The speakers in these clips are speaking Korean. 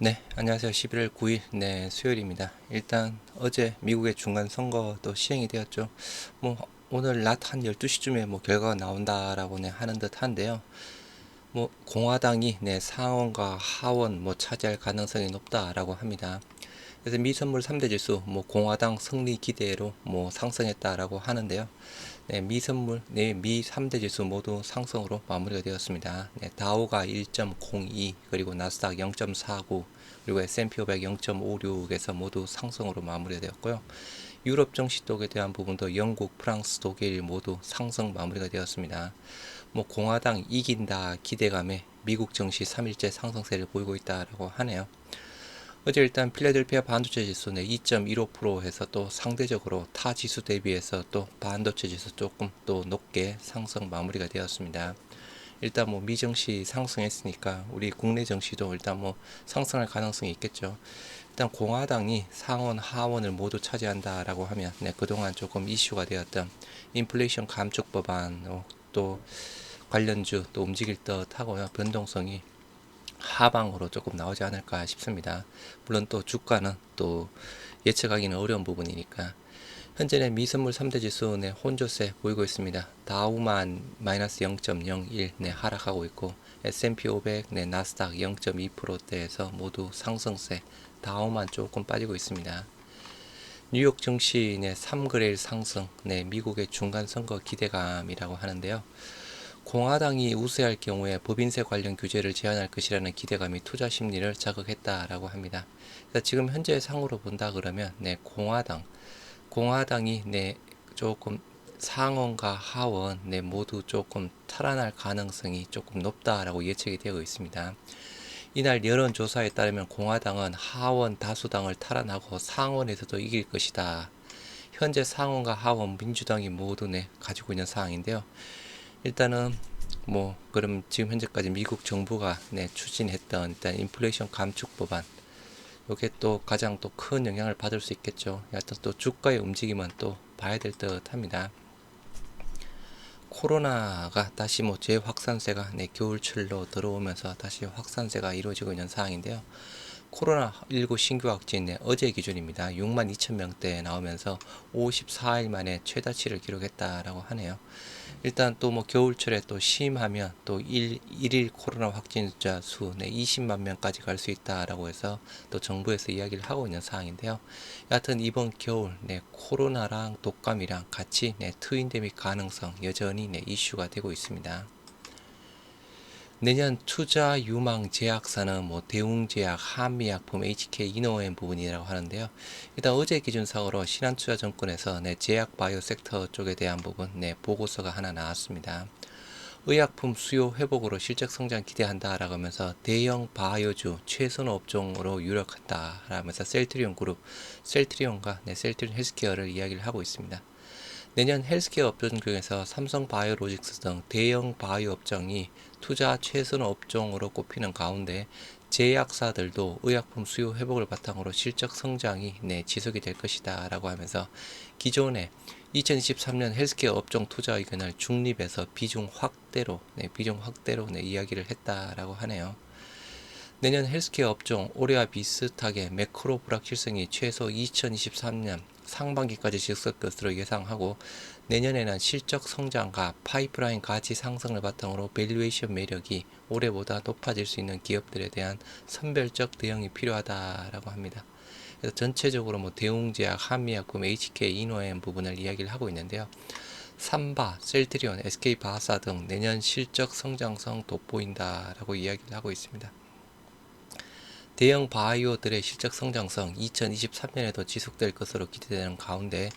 네, 안녕하세요. 11월 9일, 네, 수요일입니다. 일단 어제 미국의 중간 선거도 시행이 되었죠. 뭐 오늘 낮 한 12시쯤에 뭐 결과가 나온다라고 하는 듯 한데요. 뭐 공화당이 상원과 하원 뭐 차지할 가능성이 높다라고 합니다. 그래서 미 선물 3대 지수 뭐 공화당 승리 기대로 뭐 상승했다라고 하는데요. 네, 미 선물, 네, 미 3대 지수 모두 상승으로 마무리가 되었습니다. 네, 다우가 1.02, 그리고 나스닥 0.49, 그리고 S&P 500 0.56에서 모두 상승으로 마무리가 되었고요. 유럽 증시 쪽에 대한 부분도 영국, 프랑스, 독일 모두 상승 마무리가 되었습니다. 뭐 공화당 이긴다 기대감에 미국 증시 3일째 상승세를 보이고 있다라고 하네요. 어제 일단 필라델피아 반도체 지수 2.15% 해서 또 상대적으로 타 지수 대비해서 또 반도체 지수 조금 또 높게 상승 마무리가 되었습니다. 일단 뭐 미증시 상승했으니까 우리 국내 증시도 일단 뭐 상승할 가능성이 있겠죠. 일단 공화당이 상원 하원을 모두 차지한다라고 하면 그동안 조금 이슈가 되었던 인플레이션 감축 법안 또 관련주 또 움직일 듯 하고요. 변동성이 하방으로 조금 나오지 않을까 싶습니다. 물론 또 주가는 또 예측하기는 어려운 부분이니까. 현재는 미선물 3대 지수 혼조세 보이고 있습니다. 다우만 마이너스 0.01 하락하고 있고 S&P 500 나스닥 0.2%대에서 모두 상승세, 다우만 조금 빠지고 있습니다. 뉴욕 증시 3그레일 상승, 미국의 중간 선거 기대감이라고 하는데요. 공화당이 우세할 경우에 법인세 관련 규제를 제한할 것이라는 기대감이 투자 심리를 자극했다라고 합니다. 그래서 지금 현재 상으로 본다 그러면 공화당이 조금 상원과 하원 모두 조금 탈환할 가능성이 조금 높다라고 예측이 되고 있습니다. 이날 여론조사에 따르면 공화당은 하원 다수당을 탈환하고 상원에서도 이길 것이다. 현재 상원과 하원 민주당이 모두 가지고 있는 상황인데요. 일단은 뭐 그럼 지금 현재까지 미국 정부가 추진했던 일단 인플레이션 감축 법안, 이게 또 가장 또 큰 영향을 받을 수 있겠죠. 여하튼 또 주가의 움직임은 또 봐야 될 듯 합니다. 코로나가 다시 뭐 재확산세가 겨울철로 들어오면서 다시 확산세가 이루어지고 있는 상황인데요. 코로나19 신규 확진 어제 기준입니다. 6만 2천 명대 나오면서 54일 만에 최다치를 기록했다라고 하네요. 일단 또 뭐 겨울철에 또 심하면 또 일일 코로나 확진자 수 20만 명까지 갈 수 있다라고 해서 또 정부에서 이야기를 하고 있는 상황인데요. 여하튼 이번 겨울 코로나랑 독감이랑 같이 트윈데믹 가능성 여전히 이슈가 되고 있습니다. 내년 투자 유망 제약사는 뭐 대웅제약, 한미약품, HK, 이노엠 부분이라고 하는데요. 일단 어제 기준상으로 신한투자증권에서 제약 바이오 섹터 쪽에 대한 부분 보고서가 하나 나왔습니다. 의약품 수요 회복으로 실적 성장 기대한다라고 하면서 대형 바이오주 최선호 업종으로 유력하다 라면서 셀트리온 그룹, 셀트리온과 셀트리온 헬스케어를 이야기를 하고 있습니다. 내년 헬스케어 업종 중에서 삼성 바이오로직스 등 대형 바이오 업종이 투자 최선 업종으로 꼽히는 가운데 제약사들도 의약품 수요 회복을 바탕으로 실적 성장이 지속이 될 것이다 라고 하면서 기존에 2023년 헬스케어 업종 투자 의견을 중립에서 비중 확대로 이야기를 했다라고 하네요. 내년 헬스케어 업종 올해와 비슷하게 매크로 불확실성이 최소 2023년 상반기까지 지속될 것으로 예상하고, 내년에는 실적 성장과 파이프라인 가치 상승을 바탕으로 밸류에이션 매력이 올해보다 높아질 수 있는 기업들에 대한 선별적 대응이 필요하다라고 합니다. 그래서 전체적으로 뭐 대웅제약, 한미약품, HK, 이노엠 부분을 이야기를 하고 있는데요. 삼바, 셀트리온, SK바사 등 내년 실적 성장성 돋보인다라고 이야기를 하고 있습니다. 대형 바이오들의 실적 성장성 2023년에도 지속될 것으로 기대되는 가운데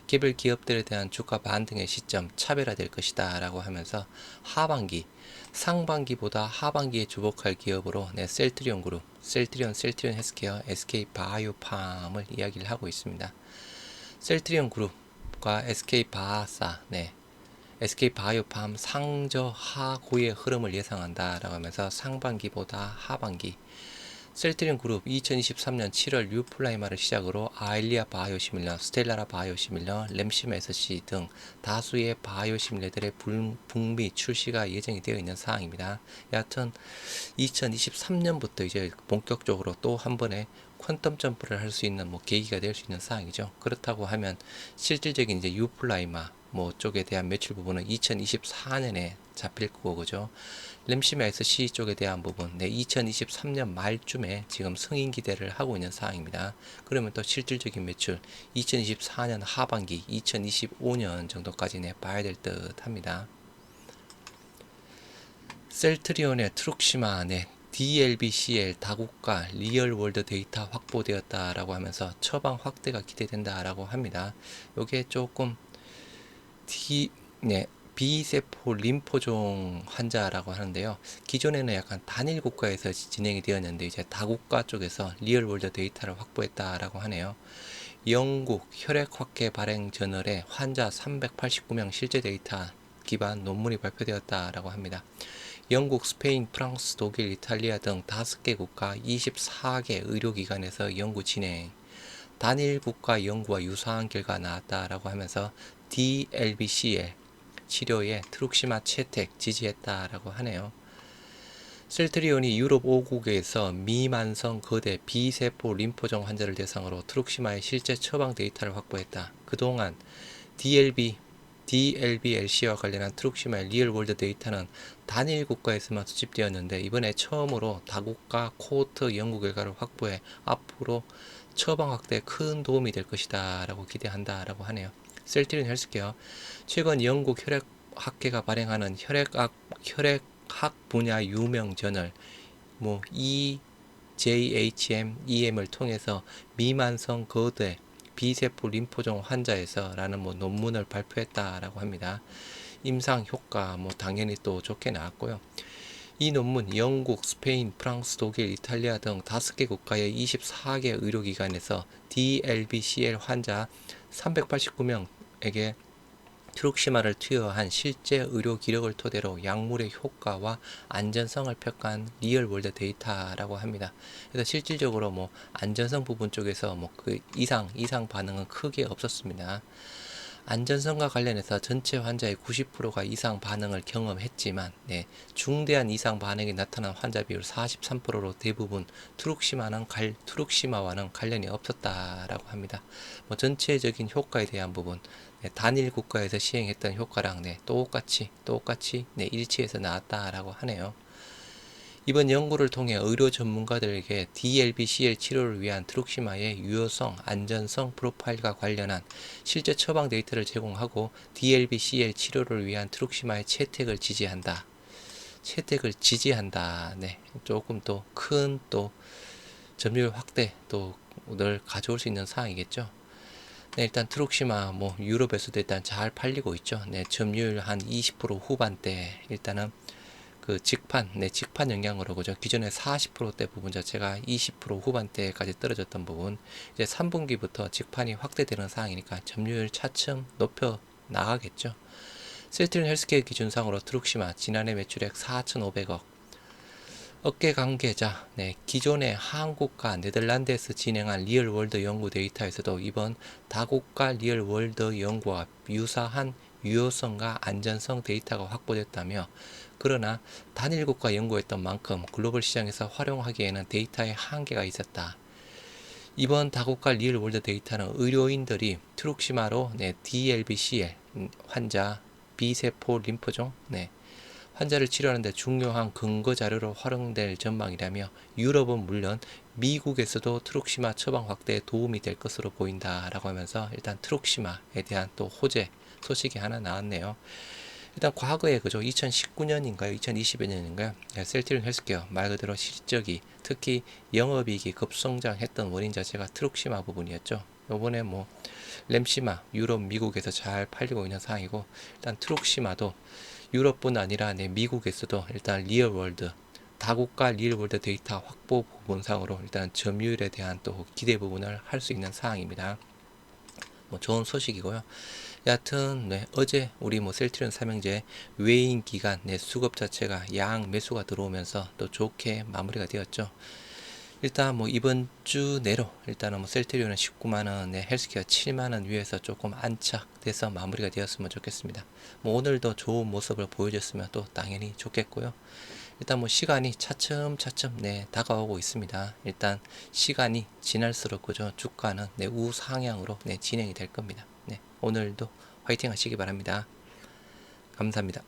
개별 기업들에 대한 주가 반등의 시점 차별화될 것이다 라고 하면서 하반기, 상반기보다 하반기에 주목할 기업으로 셀트리온 그룹, 셀트리온 헬스케어, SK 바이오팜을 이야기를 하고 있습니다. 셀트리온 그룹과 SK 바사, SK 바이오팜 상저 하고의 흐름을 예상한다라고 하면서 상반기보다 하반기, 셀트리온 그룹 2023년 7월 뉴플라이마를 시작으로 아일리아 바이오시밀러, 스텔라라 바이오시밀러, 램시마 SC 등 다수의 바이오시밀러들의 북미 출시가 예정이 되어 있는 사항입니다. 여하튼 2023년부터 이제 본격적으로 또 한 번에 퀀텀 점프를 할 수 있는 계기가 될 수 있는 사항이죠. 그렇다고 하면 실질적인 이제 유플라이마 쪽에 대한 매출 부분은 2024년에 잡힐 거고, 그죠? 램시마 SC 쪽에 대한 부분, 2023년 말쯤에 지금 승인 기대를 하고 있는 사항입니다. 그러면 또 실질적인 매출 2024년 하반기, 2025년 정도까지 봐야 될 듯 합니다. 셀트리온의 트룩시마 DLBCL 다국가 리얼월드 데이터 확보되었다라고 하면서 처방 확대가 기대된다라고 합니다. 요게 조금 B세포 림포종 환자라고 하는데요. 기존에는 약간 단일 국가에서 진행이 되었는데 이제 다국가 쪽에서 리얼월드 데이터를 확보했다라고 하네요. 영국 혈액학회 발행 저널에 환자 389명 실제 데이터 기반 논문이 발표되었다라고 합니다. 영국, 스페인, 프랑스, 독일, 이탈리아 등 5개 국가 24개 의료기관에서 연구 진행, 단일 국가 연구와 유사한 결과가 나왔다라고 하면서 DLBCL 치료에 트룩시마 채택 지지했다라고 하네요. 셀트리온이 유럽 5국에서 미만성 거대 B세포 림포종 환자를 대상으로 트룩시마의 실제 처방 데이터를 확보했다. 그동안 DLBLC와 관련한 트룩시마의 리얼월드 데이터는 단일 국가에서만 수집되었는데 이번에 처음으로 다국가 코호트 연구 결과를 확보해 앞으로 처방 확대에 큰 도움이 될 것이다 라고 기대한다 라고 하네요. 셀트리온 헬스케어 최근 영국 혈액학회가 발행하는 혈액학 분야 유명 저널 EJHM-EM을 통해서 미만성 거대 B세포 림포종 환자에서 라는 논문을 발표했다라고 합니다. 임상 효과 당연히 또 좋게 나왔고요. 이 논문 영국, 스페인, 프랑스, 독일, 이탈리아 등 5개 국가의 24개 의료기관에서 DLBCL 환자 389명에게 트룩시마를 투여한 실제 의료 기록을 토대로 약물의 효과와 안전성을 평가한 리얼월드 데이터라고 합니다. 그래서 실질적으로 안전성 부분 쪽에서 그 이상 반응은 크게 없었습니다. 안전성과 관련해서 전체 환자의 90%가 이상 반응을 경험했지만 중대한 이상 반응이 나타난 환자 비율 43%로 대부분 트룩시마와는 관련이 없었다라고 합니다. 전체적인 효과에 대한 부분 단일 국가에서 시행했던 효과랑 똑같이 일치해서 나왔다라고 하네요. 이번 연구를 통해 의료 전문가들에게 DLBCL 치료를 위한 트룩시마의 유효성, 안전성 프로파일과 관련한 실제 처방 데이터를 제공하고 DLBCL 치료를 위한 트룩시마의 채택을 지지한다. 조금 더 큰 점유율 확대 늘 가져올 수 있는 사항이겠죠. 일단 트룩시마 유럽에서도 일단 잘 팔리고 있죠. 점유율 한 20% 후반대. 일단은 그 직판 영향으로 그죠. 기존의 40%대 부분 자체가 20% 후반대까지 떨어졌던 부분 이제 3분기부터 직판이 확대되는 상황이니까 점유율 차츰 높여 나가겠죠. 셀트리온 헬스케어 기준상으로 트룩시마 지난해 매출액 4,500억. 업계 관계자, 기존의 한국과 네덜란드에서 진행한 리얼월드 연구 데이터에서도 이번 다국가 리얼월드 연구와 유사한 유효성과 안전성 데이터가 확보됐다며 그러나 단일 국가 연구였던 만큼 글로벌 시장에서 활용하기에는 데이터에 한계가 있었다. 이번 다국가 리얼월드 데이터는 의료인들이 트룩시마로 DLBCL 환자 B세포 림포종 환자를 치료하는 데 중요한 근거 자료로 활용될 전망이라며 유럽은 물론 미국에서도 트룩시마 처방 확대에 도움이 될 것으로 보인다라고 하면서 일단 트룩시마에 대한 또 호재 소식이 하나 나왔네요. 일단 과거에 그죠 2019년인가요 2020년인가요 셀트리온 헬스케어 말 그대로 실적이 특히 영업이익이 급성장했던 원인 자체가 트룩시마 부분이었죠. 요번에 램시마 유럽 미국에서 잘 팔리고 있는 상황이고 일단 트룩시마도 유럽뿐 아니라 미국에서도 일단 리얼월드 다국가 리얼월드 데이터 확보 부분상으로 일단 점유율에 대한 또 기대 부분을 할 수 있는 상황입니다. 좋은 소식이고요. 여하튼 어제 우리 셀트리온 삼형제 외인 기간 수급 자체가 양 매수가 들어오면서 또 좋게 마무리가 되었죠. 일단 뭐 이번 주 내로 일단은 뭐 셀트리온은 19만원, 네, 헬스케어 7만원 위에서 조금 안착돼서 마무리가 되었으면 좋겠습니다. 뭐 오늘도 좋은 모습을 보여줬으면 또 당연히 좋겠고요. 일단 뭐 시간이 차츰차츰 네 다가오고 있습니다. 일단 시간이 지날수록 그죠 주가는 네 우상향으로 네 진행이 될 겁니다. 네 오늘도 화이팅 하시기 바랍니다. 감사합니다.